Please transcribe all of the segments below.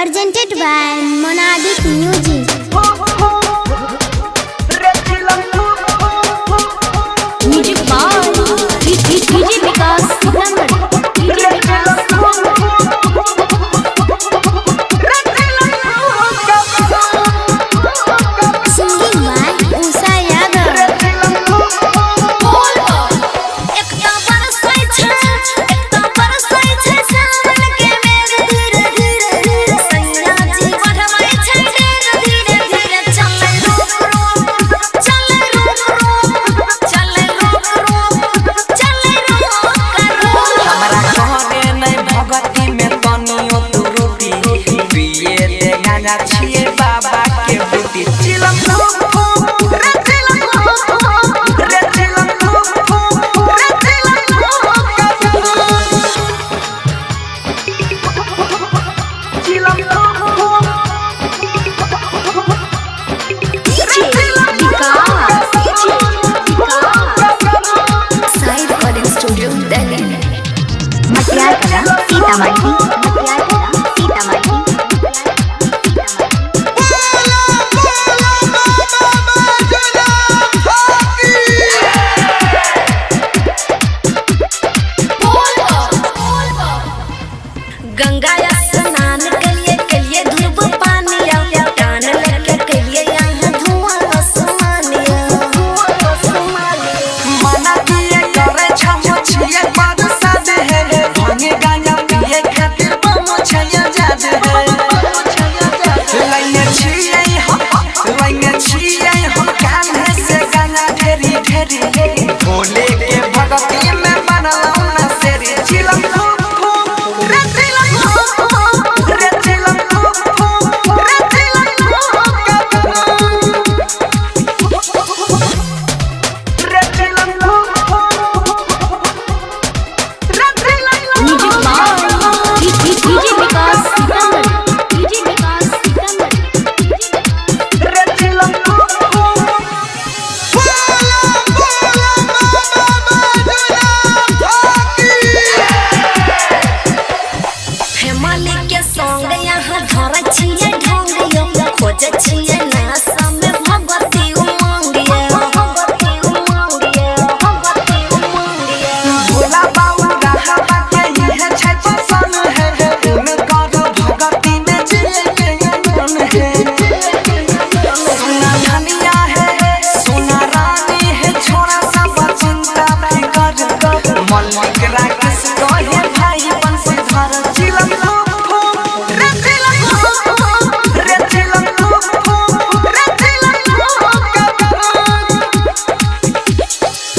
presented by Monadic Music. Music by DJ Vikas singing by Usha Yadav. छिए बाबा के बेटी चिलम रे चिलम रे चिलम रे चिलम DJ Vikas Side Recording Studio Delhi. मटियार कला सीतामढ़ी गंगा स्नान के लिए धूप पानी टान लेके के लिए यहाँ धुआं आसमानिया मना किए करे छम छिए बादशाह दे है भांगे गांजा पिए खातिर बम छया जादे है लाइने छिए हम कान है से गाना ढेरी ढेरी भोले के भगती में बनला ना सेरी चिलम खोज छिए नासा में भगवती उमंगिया भोला बाबू रहा के है छै पसंद है उनकर भगती में जिए के मन है सोना धनिया है सोना रानी है छोरा सब चिंता फिकर मल्लिक राकेश कहे भाई बंशीधर चिलम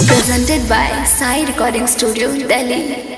Presented by Side Recording Studio Delhi.